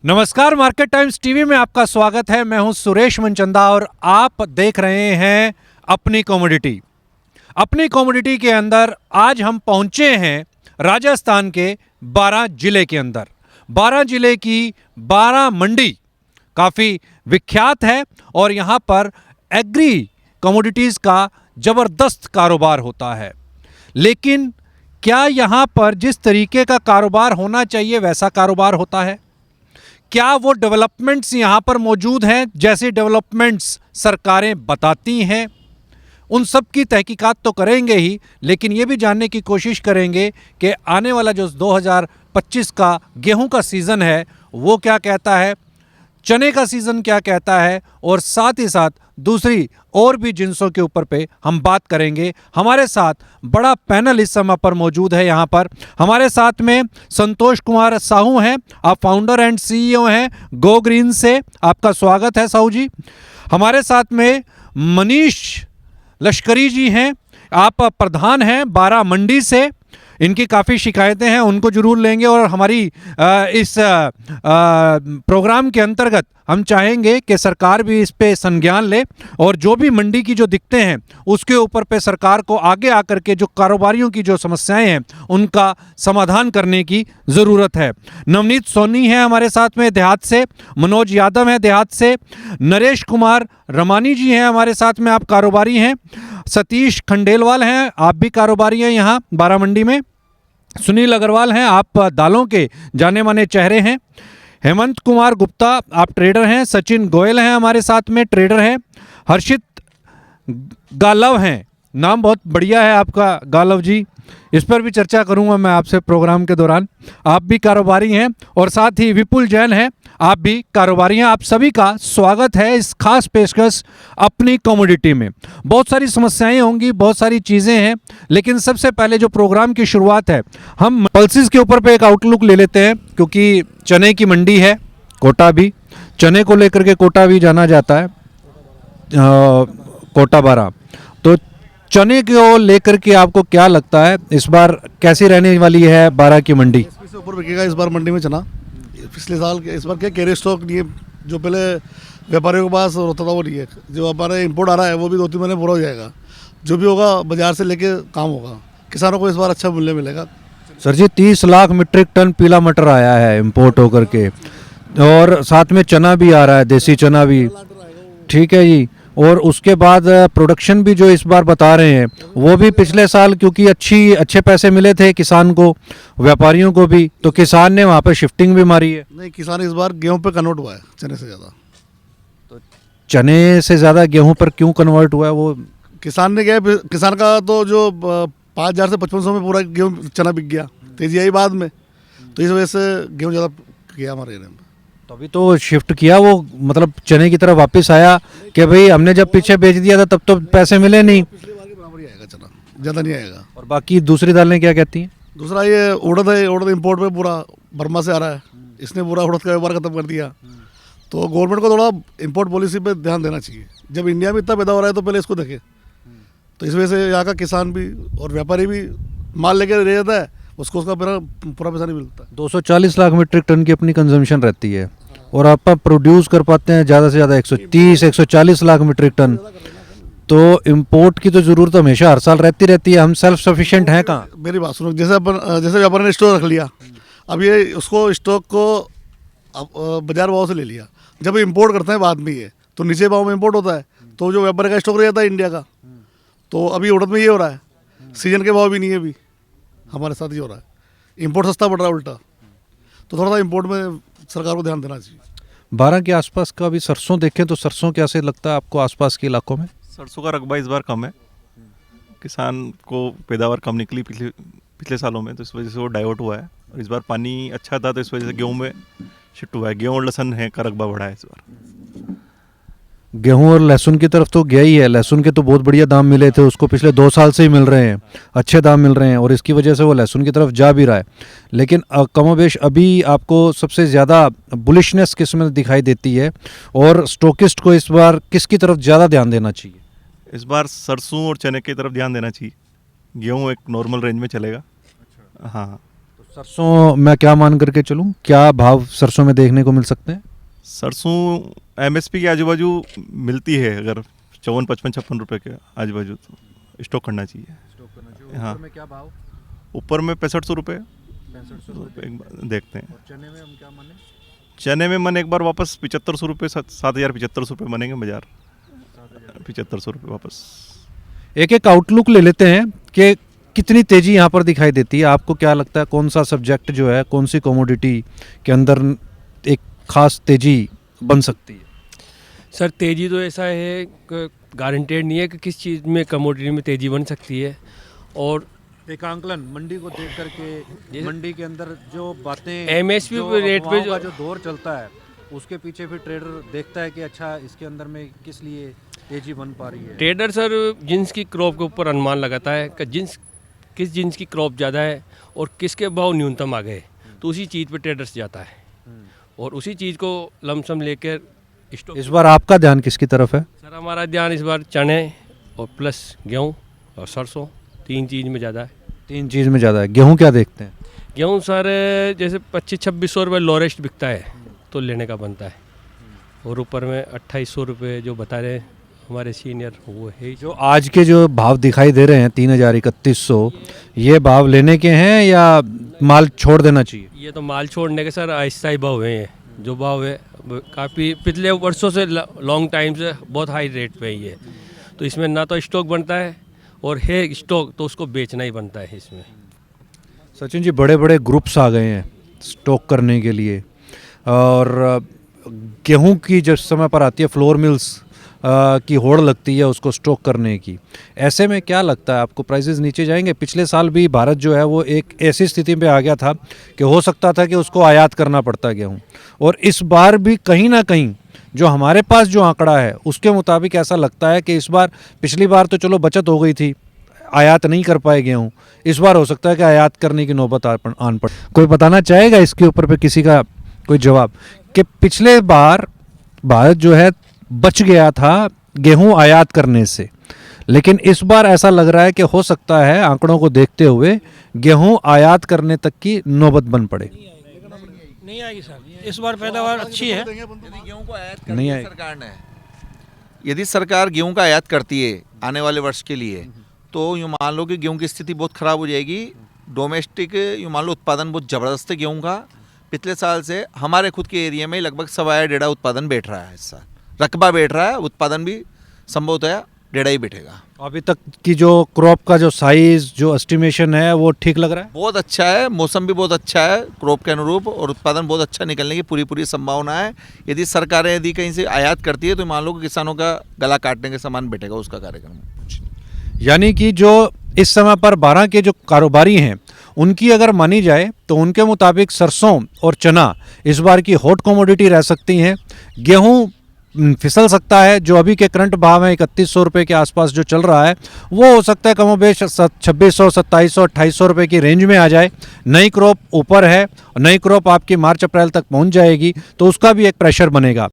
नमस्कार, market times TV में आपका स्वागत है। मैं हूं सुरेश मनचंदा और आप देख रहे हैं अपनी कमोडिटी। अपनी कमोडिटी के अंदर आज हम पहुंचे हैं राजस्थान के 12 जिले के अंदर। 12 जिले की 12 मंडी काफ़ी विख्यात है और यहां पर एग्री कमोडिटीज़ का ज़बरदस्त कारोबार होता है। लेकिन क्या यहां पर जिस तरीके का कारोबार होना चाहिए वैसा कारोबार होता है? क्या वो डेवलपमेंट्स यहाँ पर मौजूद हैं जैसे डेवलपमेंट्स सरकारें बताती हैं? उन सब की तहकीकात तो करेंगे ही, लेकिन ये भी जानने की कोशिश करेंगे कि आने वाला जो 2025 का गेहूं का सीज़न है वो क्या कहता है, चने का सीज़न क्या कहता है, और साथ ही साथ दूसरी और भी जिन्सों के ऊपर पे हम बात करेंगे। हमारे साथ बड़ा पैनल इस समय पर मौजूद है। यहाँ पर हमारे साथ में संतोष कुमार साहू हैं, आप फाउंडर एंड सीईओ हैं गो ग्रीन से। आपका स्वागत है साहू जी। हमारे साथ में मनीष लश्करी जी हैं, आप प्रधान हैं 12 मंडी से। इनकी काफ़ी शिकायतें हैं, उनको जरूर लेंगे और हमारी इस प्रोग्राम के अंतर्गत हम चाहेंगे कि सरकार भी इस पे संज्ञान ले और जो भी मंडी की जो दिक्कतें हैं उसके ऊपर पे सरकार को आगे आकर के जो कारोबारियों की जो समस्याएं हैं उनका समाधान करने की ज़रूरत है। नवनीत सोनी है हमारे साथ में देहात से, मनोज यादव हैं देहात से, नरेश कुमार रमानी जी हैं हमारे साथ में, आप कारोबारी हैं, सतीश खंडेलवाल हैं, आप भी कारोबारी हैं यहाँ 12 मंडी में, सुनील अग्रवाल हैं, आप दालों के जाने माने चेहरे हैं, हेमंत कुमार गुप्ता आप ट्रेडर हैं, सचिन गोयल हैं हमारे साथ में ट्रेडर हैं, हर्षित गालव हैं, नाम बहुत बढ़िया है आपका गालव जी, इस पर भी चर्चा करूंगा मैं आपसे प्रोग्राम के दौरान। आप भी कारोबारी हैं और साथ ही विपुल जैन हैं, आप भी कारोबारी हैं। आप सभी का स्वागत है इस खास पेशकश अपनी कमोडिटी में। बहुत सारी समस्याएं होंगी, बहुत सारी चीज़ें हैं, लेकिन सबसे पहले जो प्रोग्राम की शुरुआत है हम पल्सेस के ऊपर पे एक आउटलुक ले लेते हैं, क्योंकि चने की मंडी है, कोटा भी, चने को लेकर के कोटा भी जाना जाता है, कोटा 12। तो चने को लेकर के आपको क्या लगता है इस बार कैसी रहने वाली है 12 की मंडी? से ऊपर बिकेगा इस बार मंडी में चना। पिछले साल इस बार क्या कैरी स्टॉक नहीं है, जो पहले व्यापारियों के पास होता था वो नहीं है। जो हमारे इंपोर्ट आ रहा है वो भी 2-3 महीने पूरा हो जाएगा। जो भी होगा बाजार से लेके काम होगा, किसानों को इस बार अच्छा मूल्य मिलेगा। सर जी 30 लाख मीट्रिक टन पीला मटर आया है इंपोर्ट होकर के, और साथ में चना भी आ रहा है, देसी चना भी, ठीक है जी। और उसके बाद प्रोडक्शन भी जो इस बार बता रहे हैं वो भी पिछले साल, क्योंकि अच्छे पैसे मिले थे किसान को, व्यापारियों को भी, तो किसान ने वहाँ पे शिफ्टिंग भी मारी है। नहीं, किसान इस बार गेहूं पे कन्वर्ट हुआ है चने से ज़्यादा। तो चने से ज़्यादा गेहूं पर क्यों कन्वर्ट हुआ है? वो किसान ने क्या है, किसान का तो जो 5,000 से 5500 में पूरा गेहूँ चना बिक गया, तेजी आई बाद में, तो इस वजह से गेहूँ ज़्यादा किया हमारे एरिया में। तो अभी तो शिफ्ट किया वो, मतलब चने की तरफ वापस आया कि भाई हमने जब पीछे बेच दिया था तब तो पैसे मिले नहीं, पिछले बार के बराबर ही आएगा चना, ज़्यादा नहीं आएगा। और बाकी दूसरी दालें क्या कहती हैं? दूसरा ये उड़द है, उड़द इंपोर्ट में पूरा बर्मा से आ रहा है, इसने पूरा उड़द का व्यापार खत्म कर दिया। तो गवर्नमेंट को थोड़ा इंपोर्ट पॉलिसी पे ध्यान देना चाहिए। जब इंडिया में इतना पैदा हो रहा है तो पहले इसको देखे। तो इस वजह से यहाँ का किसान भी और व्यापारी भी माल लेकर रह जाता है, उसको उसका पूरा पैसा नहीं मिलता। 240 लाख मीट्रिक टन की अपनी कंजम्पशन रहती है और आप प्रोड्यूस कर पाते हैं ज़्यादा से ज़्यादा 130-140 लाख मीट्रिक टन। तो इंपोर्ट की तो ज़रूरत हमेशा हर साल रहती है। हम सेल्फ सफिशिएंट हैं कहाँ? मेरी बात सुनो, जैसे व्यापारी ने स्टोर रख लिया, अब ये उसको स्टॉक को बाजार भाव से ले लिया, जब इंपोर्ट करते हैं बाद में ये तो नीचे भाव में इंपोर्ट होता है, तो जो व्यापारी का स्टॉक रह जाता है इंडिया का। तो अभी उड़द में ये हो रहा है, सीजन के भाव भी नहीं है, अभी हमारे साथ ये हो रहा है, इंपोर्ट सस्ता पड़ रहा है उल्टा। तो थोड़ा सा इंपोर्ट में सरकार को ध्यान देना चाहिए। 12 के आसपास का अभी सरसों देखें तो सरसों कैसे लगता है आपको आसपास के इलाकों में? सरसों का रकबा इस बार कम है, किसान को पैदावार कम निकली पिछले सालों में, तो इस वजह से वो डाइवर्ट हुआ है। और इस बार पानी अच्छा था तो इस वजह से गेहूं में शिफ्ट हुआ है। गेहूं और लहसुन है का रकबा बढ़ा है इस बार। गेहूं और लहसुन की तरफ तो गया ही है, लहसुन के तो बहुत बढ़िया दाम मिले थे उसको, पिछले 2 साल से ही मिल रहे हैं, अच्छे दाम मिल रहे हैं और इसकी वजह से वो लहसुन की तरफ जा भी रहा है। लेकिन कमोबेश अभी आपको सबसे ज़्यादा बुलिशनेस किस में दिखाई देती है और स्टॉकिस्ट को इस बार किसकी तरफ ज़्यादा ध्यान देना चाहिए? इस बार सरसों और चने की तरफ ध्यान देना चाहिए। गेहूं एक नॉर्मल रेंज में चलेगा। हाँ, सरसों मैं क्या मान करके चलूं, क्या भाव सरसों में देखने को मिल सकते हैं? सरसों एमएसपी के आजू बाजू मिलती है, अगर 54-55-56 रुपए के आजू बाजू तो स्टॉक करना चाहिए। हाँ। क्या भाव? ऊपर में 6500 रुपये 6500 एक बार देखते हैं। और चने में हम क्या माने? चने में मन एक बार वापस 7500 रुपये 7,075 रुपये बनेंगे बाजार, 7500 रुपये वापस। एक एक आउटलुक ले लेते हैं कि कितनी तेजी यहाँ पर दिखाई देती है। आपको क्या लगता है कौन सा सब्जेक्ट जो है, कौन सी कमोडिटी के अंदर एक खास तेजी बन सकती है? सर तेज़ी तो ऐसा है कि गारंटेड नहीं है कि किस चीज़ में कमोडिटी में तेज़ी बन सकती है। और एक आंकलन मंडी को देख करके, मंडी के अंदर जो बातें MSP जो पे रेट पे अफवाहों का जो जो दौर चलता है उसके पीछे फिर ट्रेडर देखता है कि अच्छा इसके अंदर में किस लिए तेजी बन पा रही है। ट्रेडर सर जिन्स की क्रॉप के ऊपर अनुमान लगाता है कि किस जिन्स की क्रॉप ज़्यादा है और किसके भाव न्यूनतम आ गए, तो उसी चीज़ पे ट्रेडर्स जाता है और उसी चीज़ को लमसम लेकर स्टॉक। इस बार आपका ध्यान किसकी तरफ है? सर हमारा ध्यान इस बार चने और प्लस गेहूँ और सरसों, 3 चीज़ में ज़्यादा है। 3 चीज़ में ज़्यादा है। गेहूँ क्या देखते हैं? गेहूँ सर जैसे 2500-2600 रुपये लोरेस्ट बिकता है तो लेने का बनता है, और ऊपर में 2800 रुपये जो बता रहे हैं हमारे सीनियर वो है। जो आज के जो भाव दिखाई दे रहे हैं 3000-3100, ये भाव लेने के हैं या माल छोड़ देना चाहिए? ये तो माल छोड़ने के सर आहिस्ता ही भाव हैं, जो भाव है काफ़ी पिछले वर्षों से लॉन्ग टाइम से बहुत हाई रेट पे ही है, तो इसमें ना तो स्टॉक बनता है और है स्टॉक तो उसको बेचना ही बनता है इसमें। सचिन जी, बड़े बड़े ग्रुप्स आ गए हैं स्टॉक करने के लिए, और गेहूं की जब समय पर आती है फ्लोर मिल्स की होड़ लगती है उसको स्टॉक करने की। ऐसे में क्या लगता है आपको, प्राइसेस नीचे जाएंगे? पिछले साल भी भारत जो है वो एक ऐसी स्थिति में आ गया था कि हो सकता था कि उसको आयात करना पड़ता गेहूं, और इस बार भी कहीं ना कहीं जो हमारे पास जो आंकड़ा है उसके मुताबिक ऐसा लगता है कि इस बार, पिछली बार तो चलो बचत हो गई थी, आयात नहीं कर पाए गेहूँ, इस बार हो सकता है कि आयात करने की नौबत आन पड़े। कोई बताना चाहेगा इसके ऊपर पे किसी का कोई जवाब, कि पिछले बार भारत जो है बच गया था गेहूं आयात करने से, लेकिन इस बार ऐसा लग रहा है कि हो सकता है आंकड़ों को देखते हुए गेहूं आयात करने तक की नौबत बन पड़े। नहीं आएगी सर, इस बार पैदावार अच्छी है। यदि गेहूं को आयात करती नहीं है आएगी। सरकार ने, यदि सरकार गेहूं का आयात करती है आने वाले वर्ष के लिए, तो यूँ मान लो कि गेहूं की स्थिति बहुत ख़राब हो जाएगी। डोमेस्टिक यूँ मान लो उत्पादन बहुत ज़बरदस्त है गेहूं का। पिछले साल से हमारे खुद के एरिया में लगभग 1.25 उत्पादन बैठ रहा है, इस साल रकबा बैठ रहा है, उत्पादन भी संभवतः 1.5 ही बैठेगा। अभी तक की जो क्रॉप का जो साइज, जो एस्टिमेशन है वो ठीक लग रहा है? बहुत अच्छा है, मौसम भी बहुत अच्छा है क्रॉप के अनुरूप, और उत्पादन बहुत अच्छा निकलने की पूरी संभावना है। यदि सरकारें यदि कहीं से आयात करती है तो मान लो कि किसानों का गला काटने के समान बैठेगा उसका कार्यक्रम। यानी कि जो इस समय पर 12 के जो कारोबारी हैं उनकी अगर मानी जाए तो उनके मुताबिक सरसों और चना इस बार की हॉट कमोडिटी रह सकती हैं। गेहूं फिसल सकता है, जो अभी के करंट भाव है 3100 रुपये के आसपास जो चल रहा है वो हो सकता है कमोबेश 2600, 2700, 2800 रुपये की रेंज में आ जाए। नई क्रॉप ऊपर है, नई क्रॉप आपकी मार्च अप्रैल तक पहुंच जाएगी तो उसका भी एक प्रेशर बनेगा।